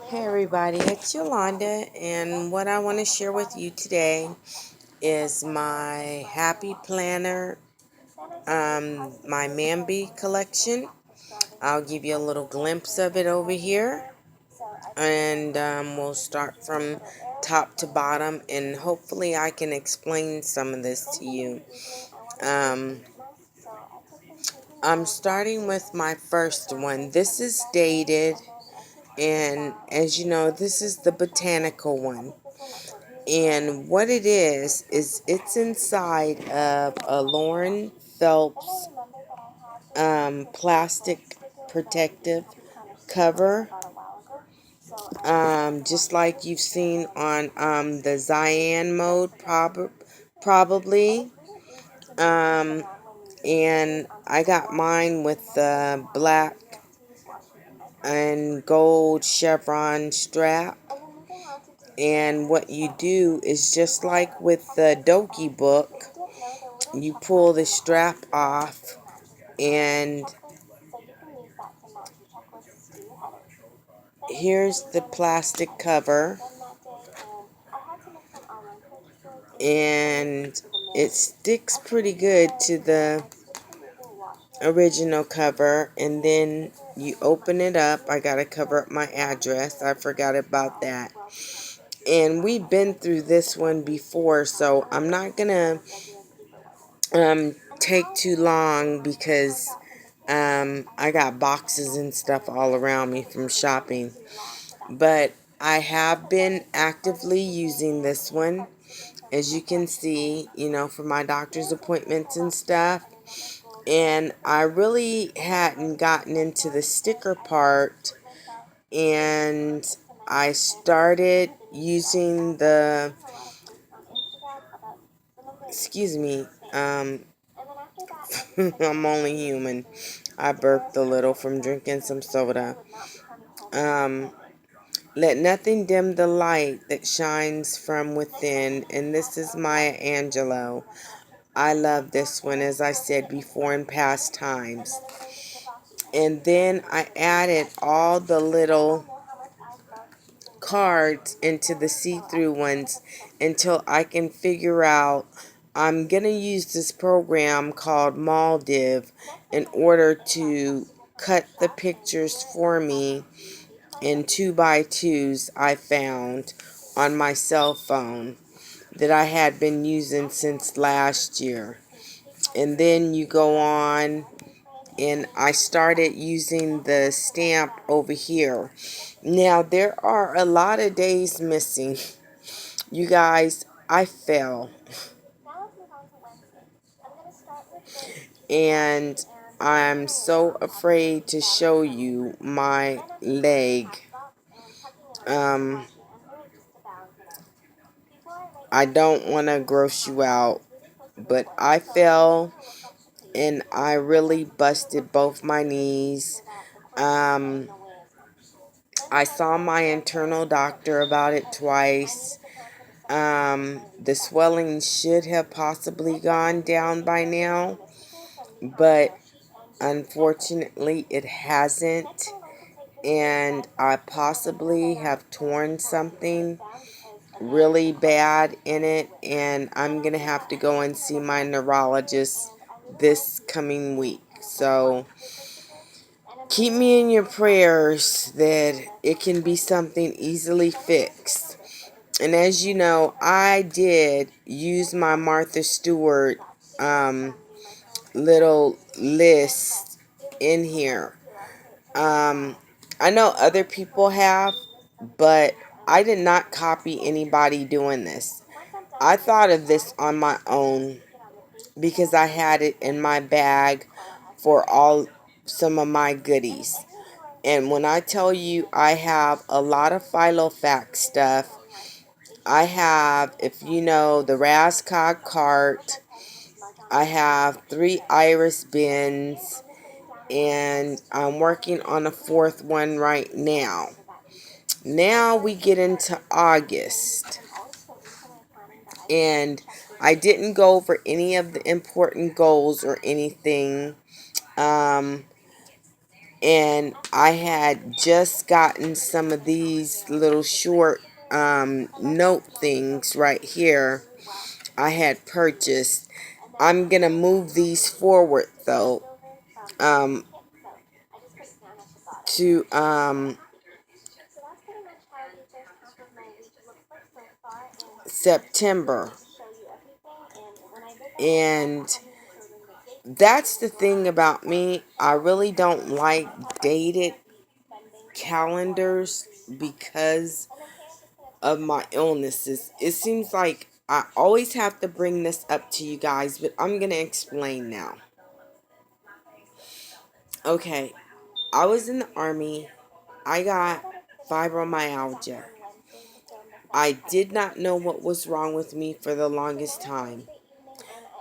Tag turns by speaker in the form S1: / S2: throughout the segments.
S1: Hey everybody, it's Yolanda, and what I want to share with you today is my Happy Planner, my Mambi collection. I'll give you a little glimpse of it over here, and we'll start from top to bottom, and hopefully I can explain some of this to you. Um, I'm starting with my first one. This is dated, and as you know, this is the botanical one. And what it is it's inside of a Lauren Phelps plastic protective cover, just like you've seen on the Cyan mode, probably. Um, and I got mine with the black and gold chevron strap. And what you do is just like with the Doki book, you pull the strap off, and here's the plastic cover, and it sticks pretty good to the original cover. And then you open it up. I gotta cover up my address, I forgot about that. And we've been through this one before, so I'm not gonna take too long because I got boxes and stuff all around me from shopping. But I have been actively using this one, as you can see, for my doctor's appointments and stuff. And I really hadn't gotten into the sticker part, and I started using the, excuse me, I'm only human. I burped a little from drinking some soda. Um, Let nothing dim the light that shines from within. And this is Maya Angelou. I love this one, as I said before in past times. And then I added all the little cards into the see-through ones until I can figure out. I'm going to use this program called Maldiv in order to cut the pictures for me in 2x2s I found on my cell phone that I had been using since last year. And then you go on, and I started using the stamp over here. Now, there are a lot of days missing. You guys, I fell. And I'm so afraid to show you my leg. Um, I don't want to gross you out, but I fell and I really busted both my knees. Um, I saw my internal doctor about it twice. The swelling should have possibly gone down by now, but unfortunately it hasn't. And I possibly have torn something really bad in it, and I'm gonna have to go and see my neurologist this coming week. So keep me in your prayers that it can be something easily fixed. And as you know, I did use my Martha Stewart little list in here. I know other people have, but I did not copy anybody doing this. I thought of this on my own because I had it in my bag for all some of my goodies. And when I tell you I have a lot of Filofax stuff, I have, if you know, the Rascog cart, I have 3 iris bins, and I'm working on a 4th one right now. Now we get into August, and I didn't go over any of the important goals or anything. Um, And I had just gotten some of these little short note things right here I had purchased. I'm going to move these forward though, um, to September. And that's the thing about me. I really don't like dated calendars because of my illnesses. It seems like I always have to bring this up to you guys, but I'm going to explain now. Okay, I was in the army. I got fibromyalgia. I did not know what was wrong with me for the longest time.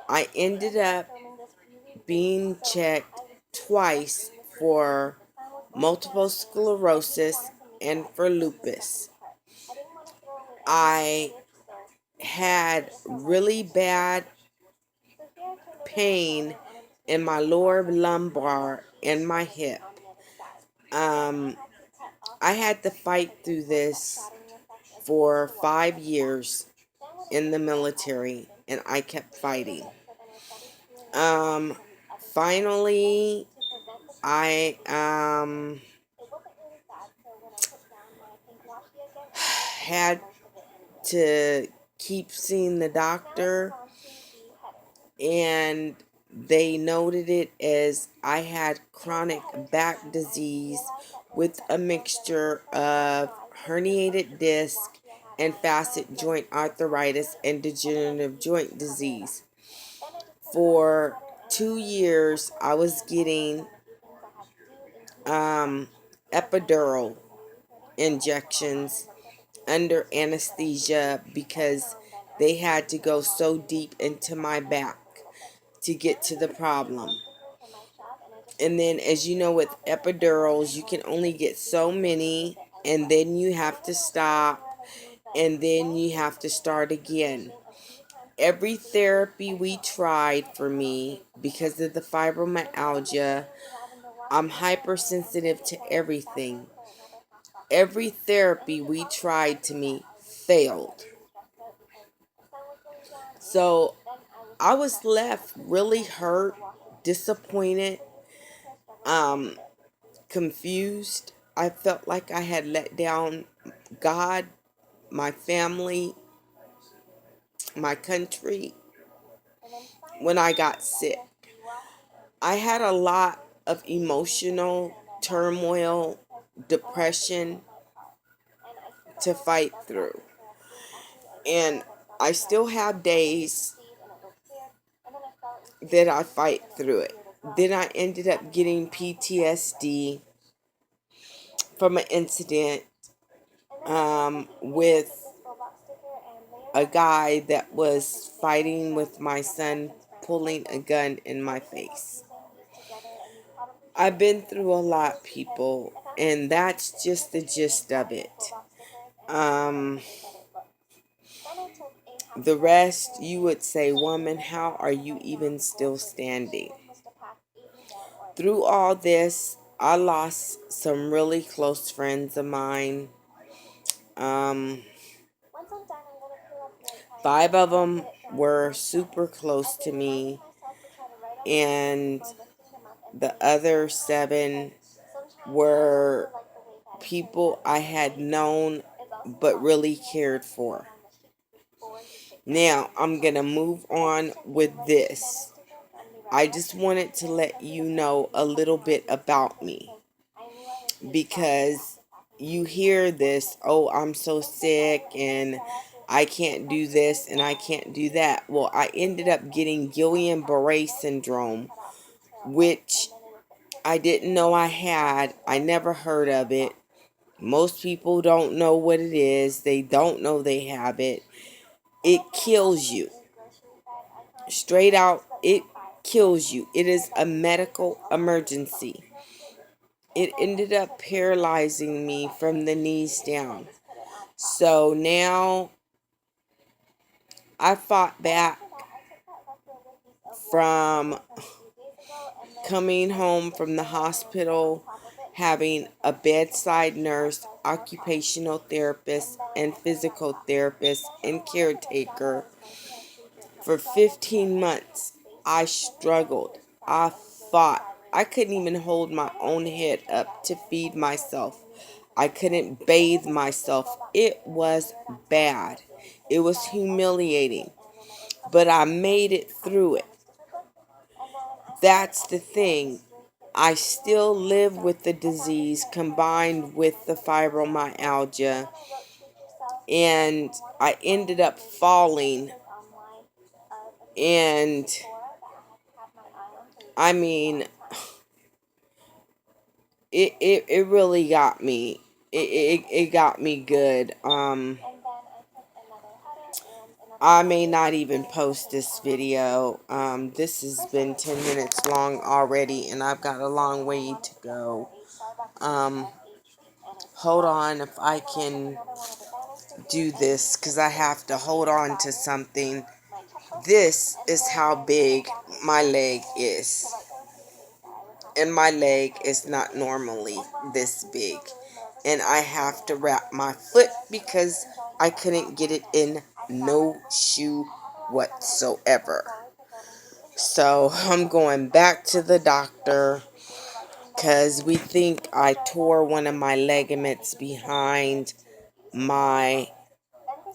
S1: I ended up being checked twice for multiple sclerosis and for lupus. I had really bad pain in my lower lumbar and my hip. Um, I had to fight through this for 5 years in the military, and I kept fighting. Um, Finally, I had to keep seeing the doctor, and they noted it as I had chronic back disease with a mixture of herniated disc and facet joint arthritis and degenerative joint disease. For 2 years, I was getting epidural injections under anesthesia because they had to go so deep into my back to get to the problem. And then, as you know, with epidurals, you can only get so many, and then you have to stop, and then you have to start again. Every therapy we tried for me, because of the fibromyalgia, I'm hypersensitive to everything. Every therapy we tried to me failed. So I was left really hurt, disappointed, um, confused. I felt like I had let down God, my family, my country when I got sick. I had a lot of emotional turmoil, depression to fight through. And I still have days that I fight through it. Then I ended up getting PTSD from an incident with a guy that was fighting with my son, pulling a gun in my face. I've been through a lot, people, and that's just the gist of it. Um, the rest, you would say, woman, how are you even still standing? Through all this, I lost some really close friends of mine. Um, 5 of them were super close to me, and the other 7 were people I had known but really cared for. Now, I'm going to move on with this. I just wanted to let you know a little bit about me, because you hear this, oh, I'm so sick and I can't do this and I can't do that. Well, I ended up getting Guillain-Barré syndrome, which I didn't know I had. I never heard of it. Most people don't know what it is. They don't know they have it. It kills you. Straight out, it kills you. It is a medical emergency. It ended up paralyzing me from the knees down. So now I fought back from coming home from the hospital having a bedside nurse, occupational therapist, and physical therapist and caretaker. For 15 months, I struggled. I fought. I couldn't even hold my own head up to feed myself. I couldn't bathe myself. It was bad. It was humiliating. But I made it through it. That's the thing. I still live with the disease combined with the fibromyalgia, and I ended up falling. And I mean, it really got me. It got me good. I may not even post this video. This has been 10 minutes long already, and I've got a long way to go. Um, hold on if I can do this, because I have to hold on to something. This is how big my leg is. And my leg is not normally this big. And I have to wrap my foot because I couldn't get it in no shoe whatsoever. So I'm going back to the doctor because we think I tore one of my ligaments behind my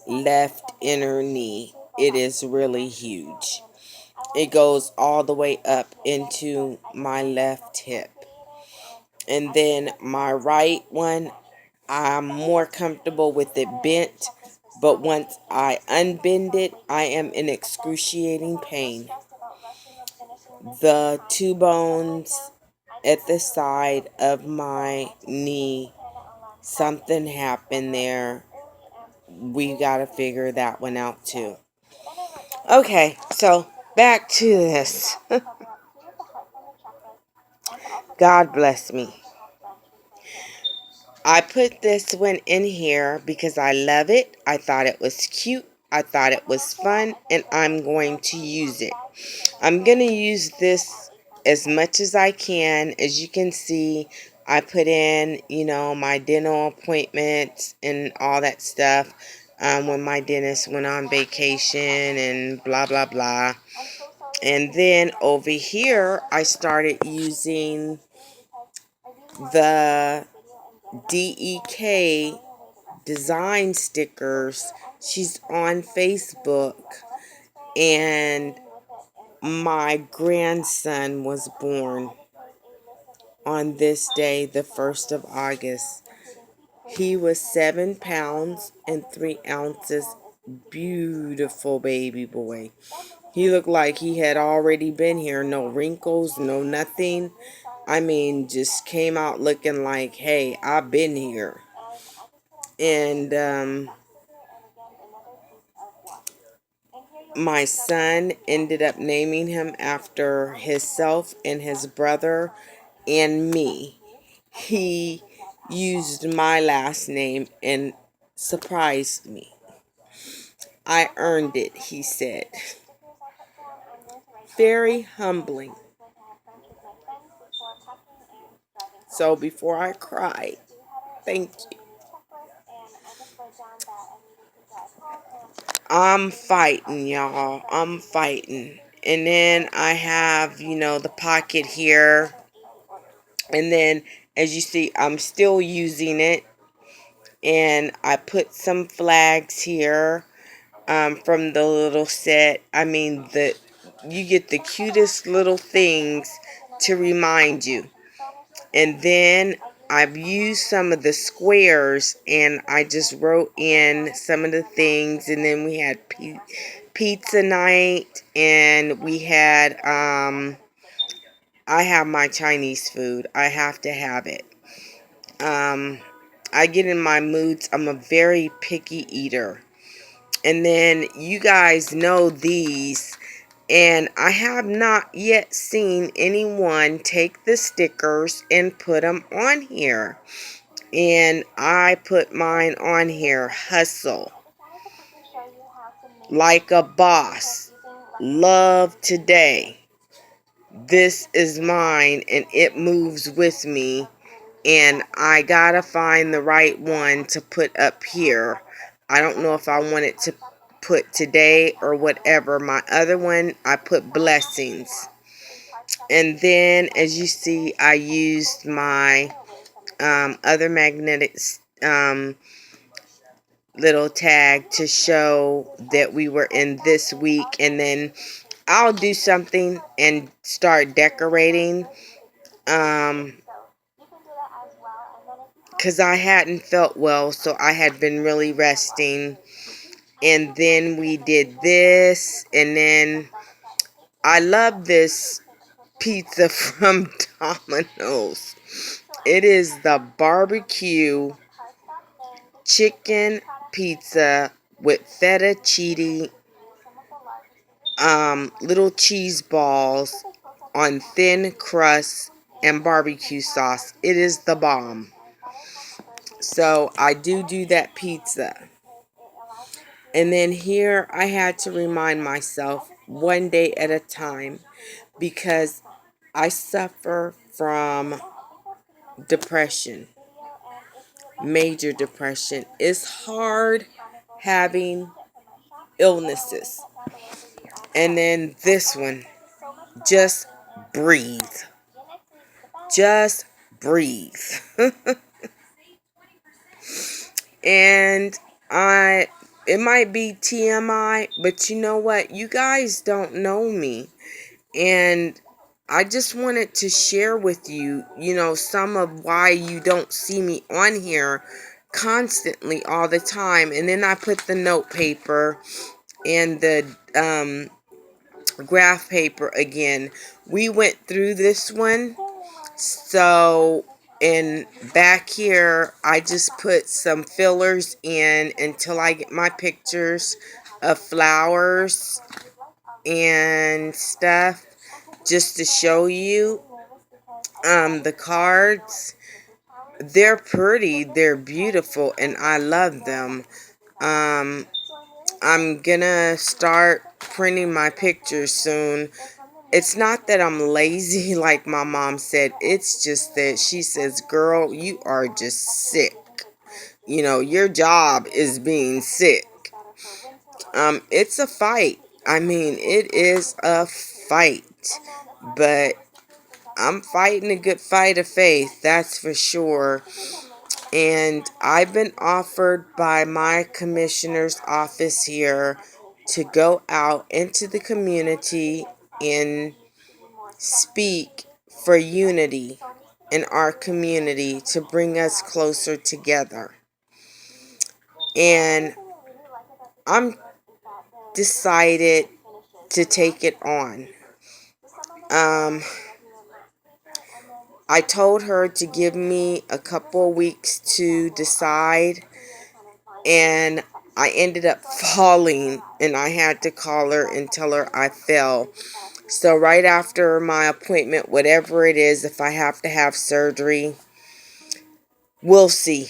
S1: left inner knee. It is really huge. It goes all the way up into my left hip. And then my right one, I'm more comfortable with it bent. But once I unbend it, I am in excruciating pain. The two bones at the side of my knee, something happened there. We got to figure that one out too. Okay, so back to this. God bless me. I put this one in here because I love it. I thought it was cute. I thought it was fun, and I'm going to use it. I'm going to use this as much as I can. As you can see, I put in, my dental appointments and all that stuff when my dentist went on vacation and blah, blah, blah. And then over here, I started using the DEK design stickers. She's on Facebook, and my grandson was born on this day, the 1st of August. He was 7 pounds and 3 ounces. Beautiful baby boy. He looked like he had already been here. No wrinkles, no nothing. I mean, just came out looking like, hey, I've been here. And my son ended up naming him after himself and his brother and me. He used my last name and surprised me. I earned it, he said. Very humbling. So before I cry, thank you. I'm fighting, y'all. I'm fighting. And then I have, the pocket here. And then, as you see, I'm still using it. And I put some flags here from the little set. I mean, you get the cutest little things to remind you. And then I've used some of the squares, and I just wrote in some of the things. And then we had pizza night, and we had I have my Chinese food. I have to have it. I get in my moods. I'm a very picky eater. And then you guys know these. And I have not yet seen anyone take the stickers and put them on here. And I put mine on here. Hustle. Like a boss. Love today. This is mine, and it moves with me. and I gotta find the right one to put up here. I don't know if I want it to put today or whatever. My other one, I put blessings. And then, as you see, I used my other magnetic little tag to show that we were in this week. And then I'll do something and start decorating. Because I hadn't felt well, so I had been really resting. And then we did this, and then I love this pizza from Domino's. It is the barbecue chicken pizza with feta cheese, little cheese balls on thin crust and barbecue sauce. It is the bomb. So I do that pizza. And then here I had to remind myself one day at a time, because I suffer from depression, major depression. It's hard having illnesses. And then this one, just breathe. Just breathe. And it might be TMI, but you know what? You guys don't know me. And I just wanted to share with you, some of why you don't see me on here constantly all the time. And then I put the note paper and the graph paper again. We went through this one. So, and back here, I just put some fillers in until I get my pictures of flowers and stuff, just to show you. The cards, they're pretty, they're beautiful, and I love them. Um, I'm gonna start printing my pictures soon. It's not that I'm lazy, like my mom said. It's just that she says, girl, you are just sick. Your job is being sick. It's a fight. I mean, it is a fight. But I'm fighting a good fight of faith, that's for sure. And I've been offered by my commissioner's office here to go out into the community and speak for unity in our community, to bring us closer together. And I'm decided to take it on. I told her to give me a couple weeks to decide, and I ended up falling, and I had to call her and tell her I fell. So right after my appointment, whatever it is, if I have to have surgery, we'll see.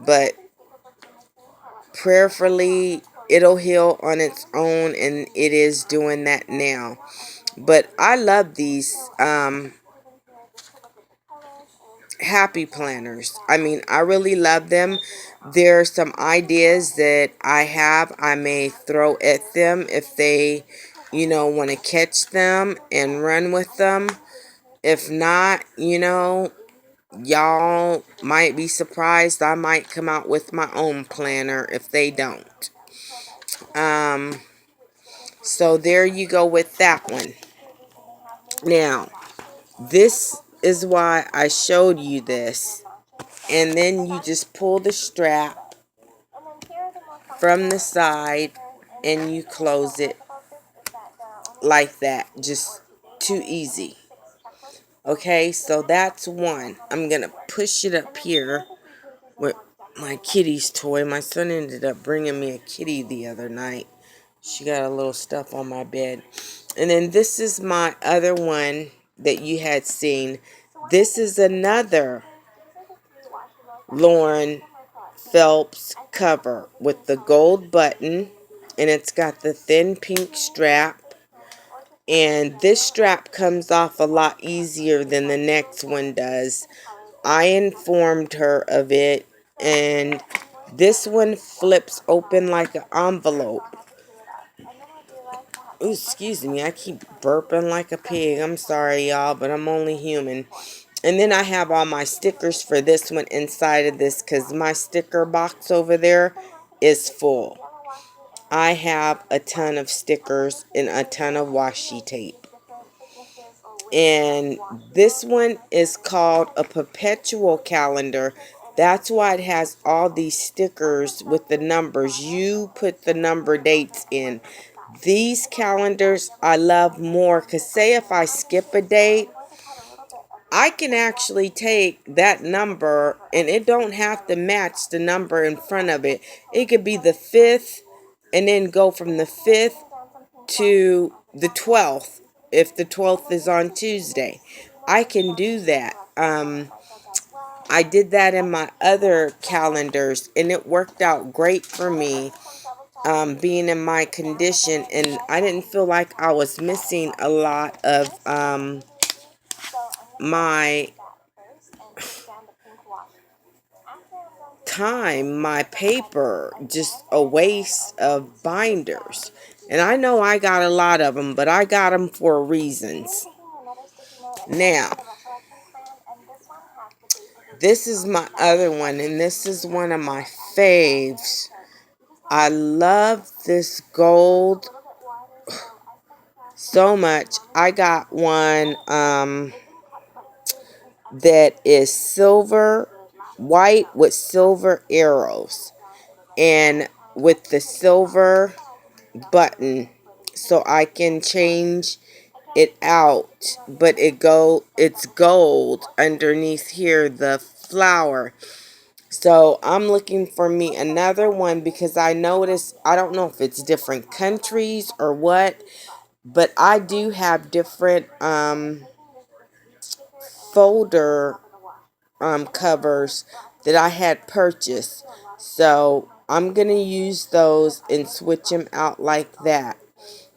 S1: But prayerfully, it'll heal on its own, and it is doing that now. But I love these happy planners. I mean, I really love them. There are some ideas that I have I may throw at them if they, want to catch them and run with them. If not, y'all might be surprised. I might come out with my own planner if they don't. Um, so there you go with that one. Now, this is why I showed you this. And then you just pull the strap from the side and you close it like that. Just too easy. Okay, so that's one. I'm going to push it up here with my kitty's toy. My son ended up bringing me a kitty the other night. She got a little stuff on my bed. And then this is my other one that you had seen. This is another Lauren Phelps cover with the gold button, and it's got the thin pink strap. And this strap comes off a lot easier than the next one does. I informed her of it, and this one flips open like an envelope. Ooh, excuse me, I keep burping like a pig. I'm sorry, y'all, but I'm only human. And then I have all my stickers for this one inside of this because my sticker box over there is full. I have a ton of stickers and a ton of washi tape. And this one is called a perpetual calendar. That's why it has all these stickers with the numbers. You put the number dates in. These calendars I love more because say if I skip a date, I can actually take that number and it don't have to match the number in front of it. It could be the 5th and then go from the 5th to the 12th if the 12th is on Tuesday. I can do that. I did that in my other calendars and it worked out great for me, being in my condition, and I didn't feel like I was missing a lot of my time, my paper, just a waste of binders. And I know I got a lot of them, but I got them for reasons. Now, this is my other one, and this is one of my faves. I love this gold so much. I got one that is silver, white with silver arrows, and with the silver button, so I can change it out, but it's gold underneath here, the flower. So I'm looking for me another one because I noticed, I don't know if it's different countries or what, but I do have different folder covers that I had purchased. So I'm going to use those and switch them out like that.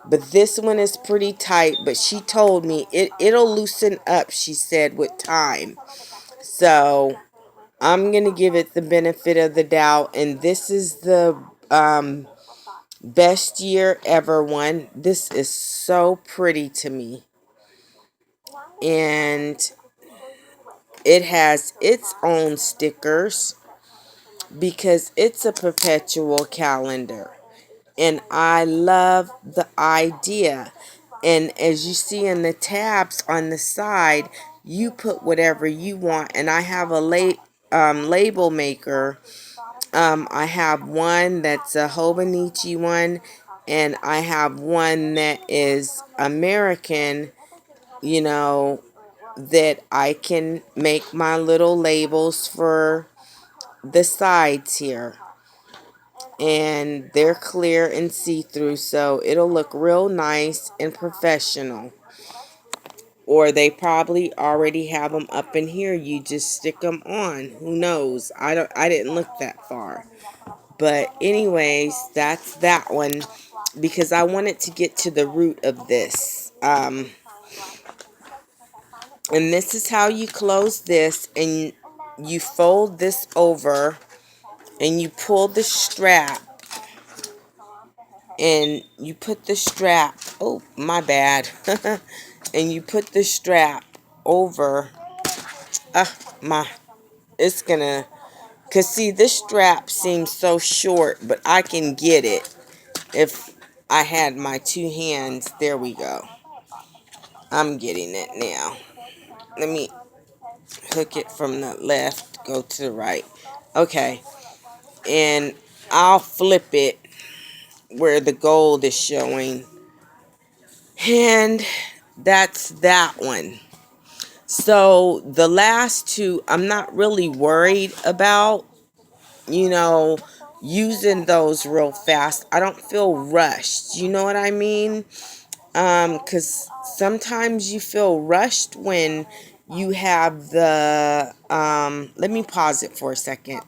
S1: But this one is pretty tight, but she told me it'll loosen up, she said, with time. So I'm going to give it the benefit of the doubt. And this is the best year ever one. This is so pretty to me. And it has its own stickers because it's a perpetual calendar. And I love the idea. And as you see in the tabs on the side, you put whatever you want. And I have a label maker. I have one that's a Hobonichi one, and I have one that is American, you know, that I can make my little labels for the sides here. And they're clear and see-through, so it'll look real nice and professional. Or they probably already have them up in here. You just stick them on. Who knows? I didn't look that far. But anyways, that's that one because I wanted to get to the root of this. And this is how you close this, and you fold this over and you pull the strap, and you put the strap, oh my bad, and you put the strap over, my, it's gonna, cause see this strap seems so short, but I can get it if I had my two hands. There we go. I'm getting it now. Let me hook it from the left, go to the right. Okay. And I'll flip it where the gold is showing. And that's that one. So the last two, I'm not really worried about, you know, using those real fast. I don't feel rushed. You know what I mean? Because sometimes you feel rushed when you have the, let me pause it for a second.